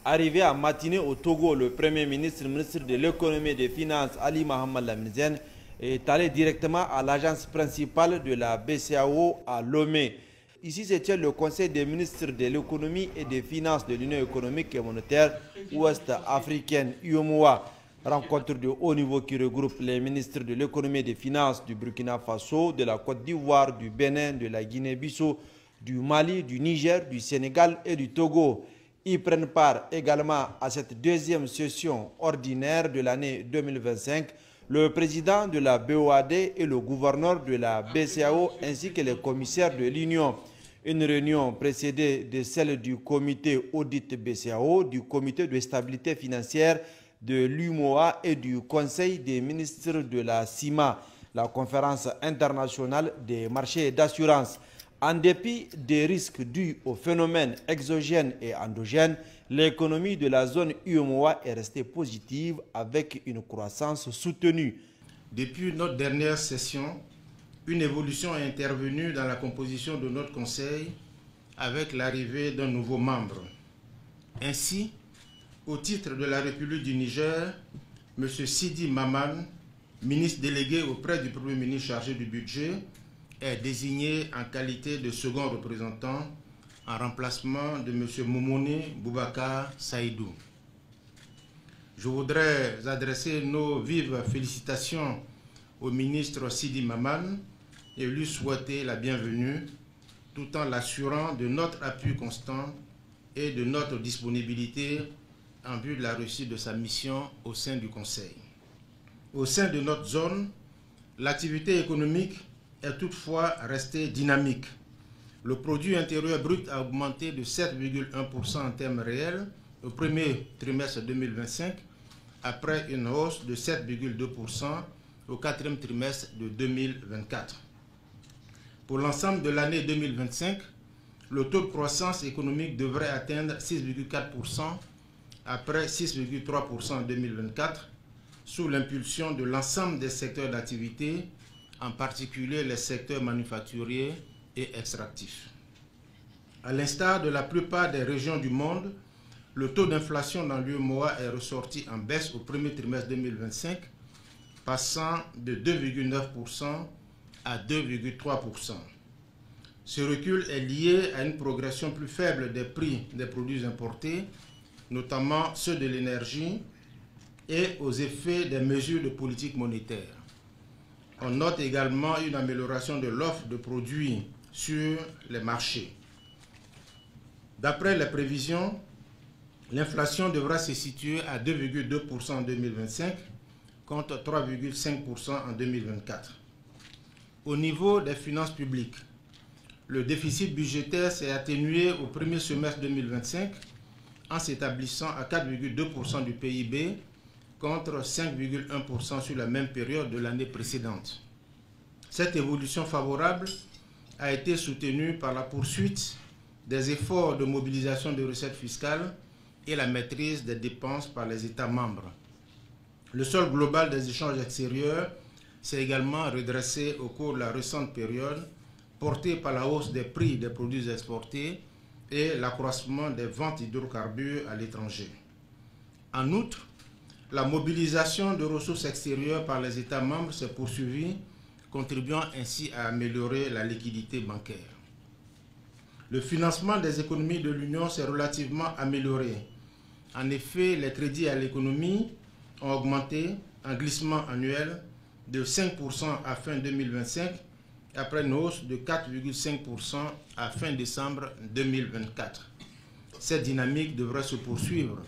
Arrivé à matinée au Togo, le Premier ministre, ministre de l'économie et des finances, Ali Mohamed Lamine, est allé directement à l'agence principale de la BCEAO à Lomé. Ici, c'était le Conseil des ministres de l'économie et des finances de l'Union économique et monétaire ouest-africaine, UEMOA. Rencontre de haut niveau qui regroupe les ministres de l'économie et des finances du Burkina Faso, de la Côte d'Ivoire, du Bénin, de la Guinée-Bissau, du Mali, du Niger, du Sénégal et du Togo. Ils prennent part également à cette deuxième session ordinaire de l'année 2025 le président de la BOAD et le gouverneur de la BCEAO ainsi que les commissaires de l'Union. Une réunion précédée de celle du comité audit BCEAO, du comité de stabilité financière de l'UMOA et du conseil des ministres de la CIMA, la conférence internationale des marchés d'assurance. En dépit des risques dus aux phénomènes exogènes et endogènes, l'économie de la zone UEMOA est restée positive avec une croissance soutenue. Depuis notre dernière session, une évolution est intervenue dans la composition de notre conseil avec l'arrivée d'un nouveau membre. Ainsi, au titre de la République du Niger, M. Sidi Maman, ministre délégué auprès du Premier ministre chargé du budget, est désigné en qualité de second représentant en remplacement de M. Momone Boubacar Saïdou. Je voudrais adresser nos vives félicitations au ministre Sidi Maman et lui souhaiter la bienvenue tout en l'assurant de notre appui constant et de notre disponibilité en vue de la réussite de sa mission au sein du Conseil. Au sein de notre zone, l'activité économique est toutefois restée dynamique. Le produit intérieur brut a augmenté de 7,1% en termes réels au premier trimestre 2025, après une hausse de 7,2% au quatrième trimestre de 2024. Pour l'ensemble de l'année 2025, le taux de croissance économique devrait atteindre 6,4% après 6,3% en 2024, sous l'impulsion de l'ensemble des secteurs d'activité, en particulier les secteurs manufacturiers et extractifs. À l'instar de la plupart des régions du monde, le taux d'inflation dans l'UEMOA est ressorti en baisse au premier trimestre 2025, passant de 2,9% à 2,3%. Ce recul est lié à une progression plus faible des prix des produits importés, notamment ceux de l'énergie, et aux effets des mesures de politique monétaire. On note également une amélioration de l'offre de produits sur les marchés. D'après les prévisions, l'inflation devra se situer à 2,2% en 2025 contre 3,5% en 2024. Au niveau des finances publiques, le déficit budgétaire s'est atténué au premier semestre 2025 en s'établissant à 4,2% du PIB contre 5,1% sur la même période de l'année précédente. Cette évolution favorable a été soutenue par la poursuite des efforts de mobilisation de recettes fiscales et la maîtrise des dépenses par les États membres. Le solde global des échanges extérieurs s'est également redressé au cours de la récente période, porté par la hausse des prix des produits exportés et l'accroissement des ventes d'hydrocarbures à l'étranger. En outre, la mobilisation de ressources extérieures par les États membres s'est poursuivie, contribuant ainsi à améliorer la liquidité bancaire. Le financement des économies de l'Union s'est relativement amélioré. En effet, les crédits à l'économie ont augmenté en glissement annuel de 5% à fin 2025, après une hausse de 4,5% à fin décembre 2024. Cette dynamique devrait se poursuivre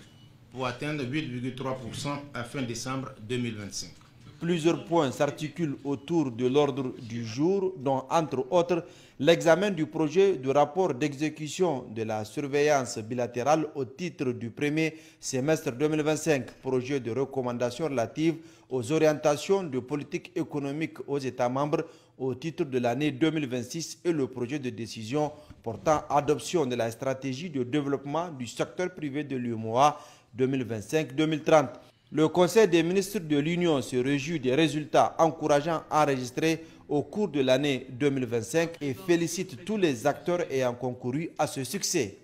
pour atteindre 8,3% à fin décembre 2025. Plusieurs points s'articulent autour de l'ordre du jour, dont entre autres l'examen du projet de rapport d'exécution de la surveillance bilatérale au titre du premier semestre 2025, projet de recommandation relative aux orientations de politique économique aux États membres au titre de l'année 2026 et le projet de décision portant adoption de la stratégie de développement du secteur privé de l'UEMOA 2025-2030. Le Conseil des ministres de l'Union se réjouit des résultats encourageants enregistrés au cours de l'année 2025 et félicite tous les acteurs ayant concouru à ce succès.